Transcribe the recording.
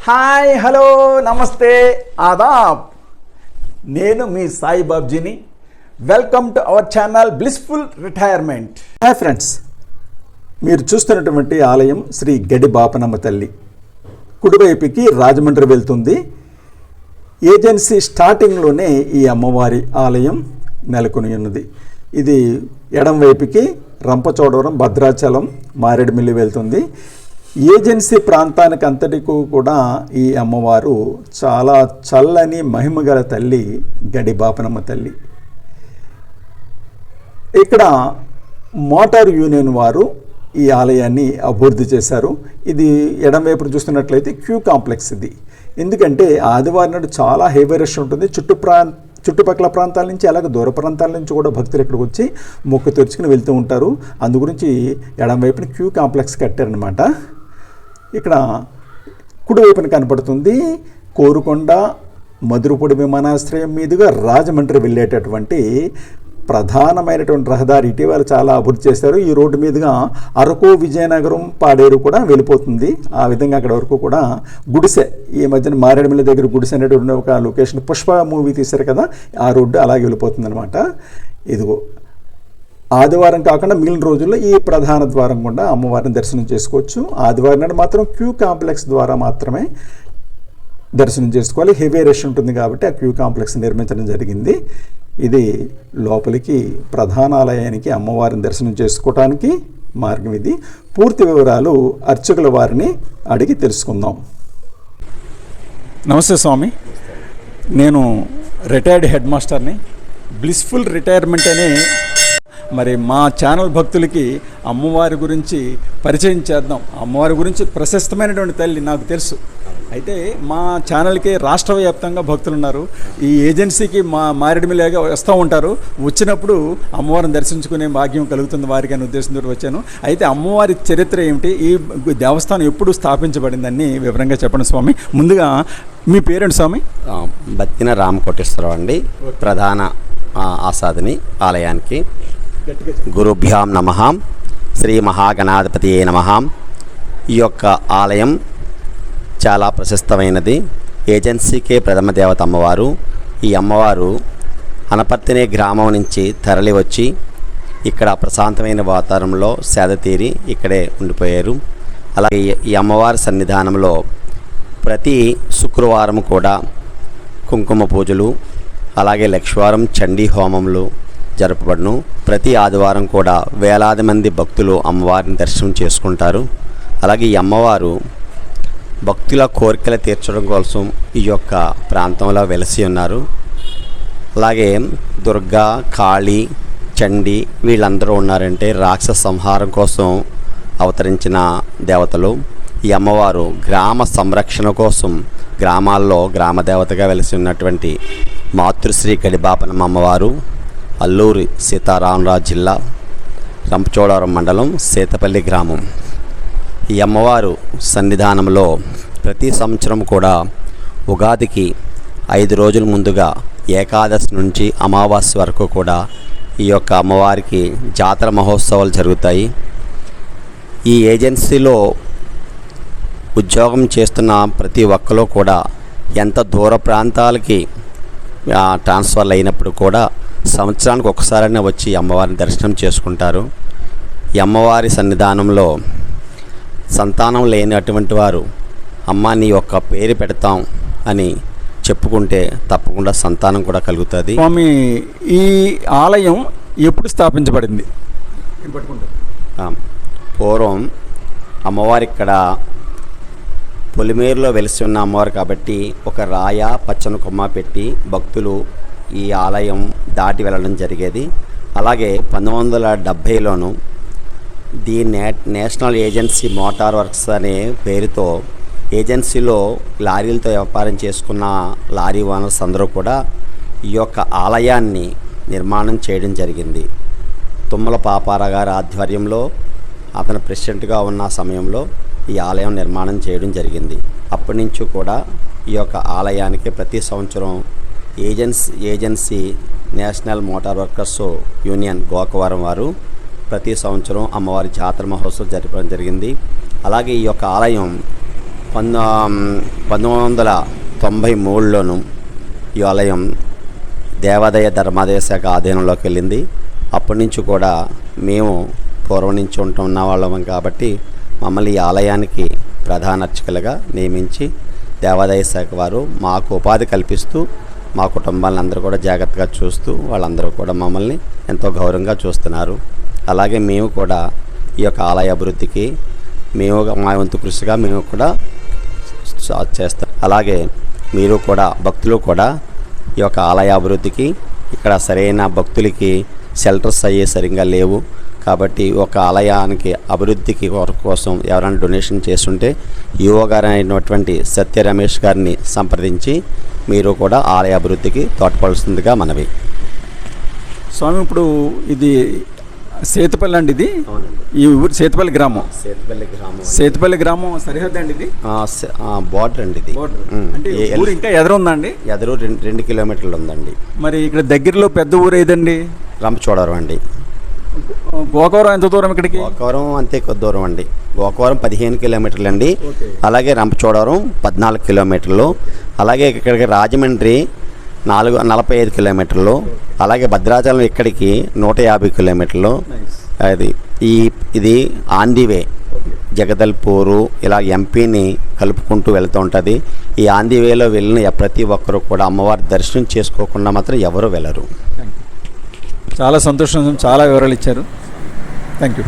Hi hello నమస్తే ఆదాబ్. నేను మీ సాయి బాబ్జీని. Welcome to our channel blissful retirement. Hi friends, మీరు చూస్తున్నటువంటి ఆలయం శ్రీ గడి బాపనమ్మ తల్లి. కుడివైపుకి రాజమండ్రి వెళ్తుంది. ఏజెన్సీ స్టార్టింగ్లోనే ఈ అమ్మవారి ఆలయం నెలకొని ఉన్నది. ఇది ఎడం వైపుకి రంపచోడవరం, భద్రాచలం, మారేడుమిల్లి వెళ్తుంది. ఏజెన్సీ ప్రాంతానికి అంతటికి కూడా ఈ అమ్మవారు చాలా చల్లని మహిమగల తల్లి గడి బాపనమ్మ తల్లి. ఇక్కడ మోటార్ యూనియన్ వారు ఈ ఆలయాన్ని అభివృద్ధి చేశారు. ఇది ఎడంవైపు చూస్తున్నట్లయితే క్యూ కాంప్లెక్స్ ఇది. ఎందుకంటే ఆదివారం నాడు చాలా హెవీ రష్ ఉంటుంది. చుట్టుపక్కల ప్రాంతాల నుంచి అలాగే దూర ప్రాంతాల నుంచి కూడా భక్తులు ఇక్కడికి వచ్చి మొక్కు తెరుచుకుని వెళ్తూ ఉంటారు. అందు గురించి ఎడంవైపున క్యూ కాంప్లెక్స్ కట్టారనమాట. ఇక్కడ కుడివైపున కనపడుతుంది కోరుకొండ మధురపూడి విమానాశ్రయం మీదుగా రాజమండ్రి వెళ్ళేటటువంటి ప్రధానమైనటువంటి రహదారి. ఇటీవల చాలా అభివృద్ధి చేశారు. ఈ రోడ్డు మీదుగా అరకు, విజయనగరం, పాడేరు కూడా వెళ్ళిపోతుంది. ఆ విధంగా అక్కడ వరకు కూడా గుడిసె, ఈ మధ్యన మారేడుమిల్లి దగ్గర గుడిసె అనేటువంటి ఒక లొకేషన్, పుష్ప మూవీ తీశారు కదా, ఆ రోడ్డు అలాగే వెళ్ళిపోతుంది అనమాట. ఇదిగో ఆదివారం కాకుండా మిగిలిన రోజుల్లో ఈ ప్రధాన ద్వారం గుండా అమ్మవారిని దర్శనం చేసుకోవచ్చు. ఆదివారం నాడు మాత్రం క్యూ కాంప్లెక్స్ ద్వారా మాత్రమే దర్శనం చేసుకోవాలి. హెవీ రష్ ఉంటుంది కాబట్టి ఆ క్యూ కాంప్లెక్స్ నిర్మించడం జరిగింది. ఇది లోపలికి ప్రధాన ఆలయానికి అమ్మవారిని దర్శనం చేసుకోవటానికి మార్గం ఇది. పూర్తి వివరాలు అర్చకుల వారిని అడిగి తెలుసుకుందాం. నమస్తే స్వామి, నేను రిటైర్డ్ హెడ్ మాస్టర్ని. బ్లిస్ఫుల్ రిటైర్మెంట్ అనే మరి మా ఛానల్ భక్తులకి అమ్మవారి గురించి పరిచయం చేద్దాం. అమ్మవారి గురించి ప్రశస్తమైనటువంటి తల్లి నాకు తెలుసు. అయితే మా ఛానల్కి రాష్ట్ర వ్యాప్తంగా భక్తులు ఉన్నారు. ఈ ఏజెన్సీకి మారేడుమిల్లిగా వస్తూ ఉంటారు. వచ్చినప్పుడు అమ్మవారిని దర్శించుకునే భాగ్యం కలుగుతుంది వారికి అనే ఉద్దేశంతో వచ్చాను. అయితే అమ్మవారి చరిత్ర ఏమిటి, ఈ దేవస్థానం ఎప్పుడు స్థాపించబడిందని వివరంగా చెప్పండి స్వామి. ముందుగా మీ పేరెంట్ స్వామి? బత్తిన రామకోటేశ్వరరావు అండి, ప్రధాన ఆసాదిని ఆలయానికి. గురుభ్యాం నమః. శ్రీ మహాగణాధిపతియే నమః. ఈ యొక్క ఆలయం చాలా ప్రశస్తమైనది. ఏజెన్సీకే ప్రథమ దేవత అమ్మవారు. ఈ అమ్మవారు అనపర్తినే గ్రామం నుంచి తరలి వచ్చి ఇక్కడ ప్రశాంతమైన వాతావరణంలో సేద తీరి ఇక్కడే ఉండిపోయారు. అలాగే ఈ అమ్మవారి సన్నిధానంలో ప్రతి శుక్రవారం కూడా కుంకుమ పూజలు, అలాగే లక్షవారం చండీ హోమములు జరపబడును. ప్రతి ఆదివారం కూడా వేలాది మంది భక్తులు అమ్మవారిని దర్శనం చేసుకుంటారు. అలాగే ఈ అమ్మవారు భక్తుల కోరికలు తీర్చడం కోసం ఈ యొక్క ప్రాంతంలో వెలసి ఉన్నారు. అలాగే దుర్గా, కాళీ, చండీ వీళ్ళందరూ ఉన్నారంటే రాక్షస సంహారం కోసం అవతరించిన దేవతలు. ఈ అమ్మవారు గ్రామ సంరక్షణ కోసం గ్రామాల్లో గ్రామదేవతగా వెలసి ఉన్నటువంటి మాతృశ్రీ గడి బాపనమ్మ అమ్మవారు. అల్లూరి సీతారామరాజు జిల్లా, రంపచోడవరం మండలం, సేతపల్లి గ్రామం. ఈ అమ్మవారు సన్నిధానంలో ప్రతి సంవత్సరం కూడా ఉగాదికి 5 రోజుల ముందుగా ఏకాదశి నుంచి అమావాస్య వరకు కూడా ఈ యొక్క అమ్మవారికి జాతర మహోత్సవాలు జరుగుతాయి. ఈ ఏజెన్సీలో ఉద్యోగం చేస్తున్న ప్రతి ఒక్కరు కూడా ఎంత దూర ప్రాంతాలకి ట్రాన్స్ఫర్లు అయినప్పుడు కూడా సంవత్సరానికి ఒకసారైనా వచ్చి అమ్మవారిని దర్శనం చేసుకుంటారు. ఈ అమ్మవారి సన్నిధానంలో సంతానం లేనటువంటి వారు అమ్మ నీ యొక్క పేరు పెడతాం అని చెప్పుకుంటే తప్పకుండా సంతానం కూడా కలుగుతుంది. స్వామి, ఈ ఆలయం ఎప్పుడు స్థాపించబడింది? పూర్వం అమ్మవారి ఇక్కడ పొలిమేరులో వెలిసి ఉన్న అమ్మవారు కాబట్టి ఒక రాయ, పచ్చని కొమ్మ పెట్టి భక్తులు ఈ ఆలయం దాటి వెళ్ళడం జరిగేది. అలాగే 1970లోను the national agency motor works అనే పేరుతో ఏజెన్సీలో లారీలతో వ్యాపారం చేసుకున్న లారీ ఓనర్స్ అందరూ కూడా ఈ యొక్క ఆలయాన్ని నిర్మాణం చేయడం జరిగింది. తుమ్మల పాపారావు గారి ఆధ్వర్యంలో అతను ప్రెసిడెంట్గా ఉన్న సమయంలో ఈ ఆలయం నిర్మాణం చేయడం జరిగింది. అప్పటి నుంచి కూడా ఈ యొక్క ఆలయానికి ప్రతి సంవత్సరం agency national motor workers union Gokavaram వారు ప్రతి సంవత్సరం అమ్మవారి జాతర మహోత్సవం జరపడం జరిగింది. అలాగే ఈ యొక్క ఆలయం 1993లోను ఈ ఆలయం దేవాదాయ ధర్మాదాయ శాఖ ఆధీనంలోకి వెళ్ళింది. అప్పటి నుంచి కూడా మేము పూర్వం నుంచి ఉంటున్న వాళ్ళం కాబట్టి మమ్మల్ని ఈ ఆలయానికి ప్రధాన అర్చకులుగా నియమించి దేవాదాయ శాఖ వారు మాకు ఉపాధి కల్పిస్తూ మా కుటుంబాలను అందరూ కూడా జాగ్రత్తగా చూస్తూ వాళ్ళందరూ కూడా మమ్మల్ని ఎంతో గౌరవంగా చూస్తున్నారు. అలాగే మేము కూడా ఈ యొక్క ఆలయ అభివృద్ధికి మా వంతు కృషిగా మేము కూడా చేస్తాం. అలాగే మీరు కూడా భక్తులు కూడా ఈ యొక్క ఆలయ అభివృద్ధికి ఇక్కడ సరైన భక్తులకి షెల్టర్స్ అయ్యే సరిగ్గా లేవు కాబట్టి ఒక ఆలయానికి అభివృద్ధికి కోసం ఎవరైనా డొనేషన్ చేస్తుంటే యువ గారు అయినటువంటి సత్య రమేష్ గారిని సంప్రదించి మీరు కూడా ఆలయ అభివృద్ధికి తోడ్పడాల్సిందిగా మనవి. స్వామి, ఇప్పుడు ఇది సేతుపల్లి అండి, ఇది ఈ ఊరు సేతుపల్లి గ్రామం. సేతుపల్లి గ్రామం సరిహద్దు అండి, ఇది బోర్డర్ అండి. ఇది అంటే ఊరు ఇంకా ఎదురు ఉందండి? ఎదురు 2 కిలోమీటర్లు ఉందండి. మరి ఇక్కడ దగ్గరలో పెద్ద ఊరు ఏదండి? రంపచోడవరం అండి. గోకవరం ఎంత దూరం ఇక్కడికి? గోకవరం అంతే కొద్ది దూరం అండి. గోకవరం 15 కిలోమీటర్లు అండి. అలాగే రంపచోడవరం 14 కిలోమీటర్లు. అలాగే ఇక్కడికి రాజమండ్రి 45 కిలోమీటర్లు. అలాగే భద్రాచలం ఇక్కడికి 150 కిలోమీటర్లు. ఇది ఆన్ ది వే జగదల్పూరు ఇలా ఎంపీని కలుపుకుంటూ వెళ్తూ ఉంటుంది. ఈ ఆన్ ది వేలో వెళ్ళిన ప్రతి ఒక్కరూ కూడా అమ్మవారి దర్శనం చేసుకోకుండా మాత్రం ఎవరు వెళ్ళరు. చాలా సంతోషం, చాలా వివరాలు ఇచ్చారు. Thank you.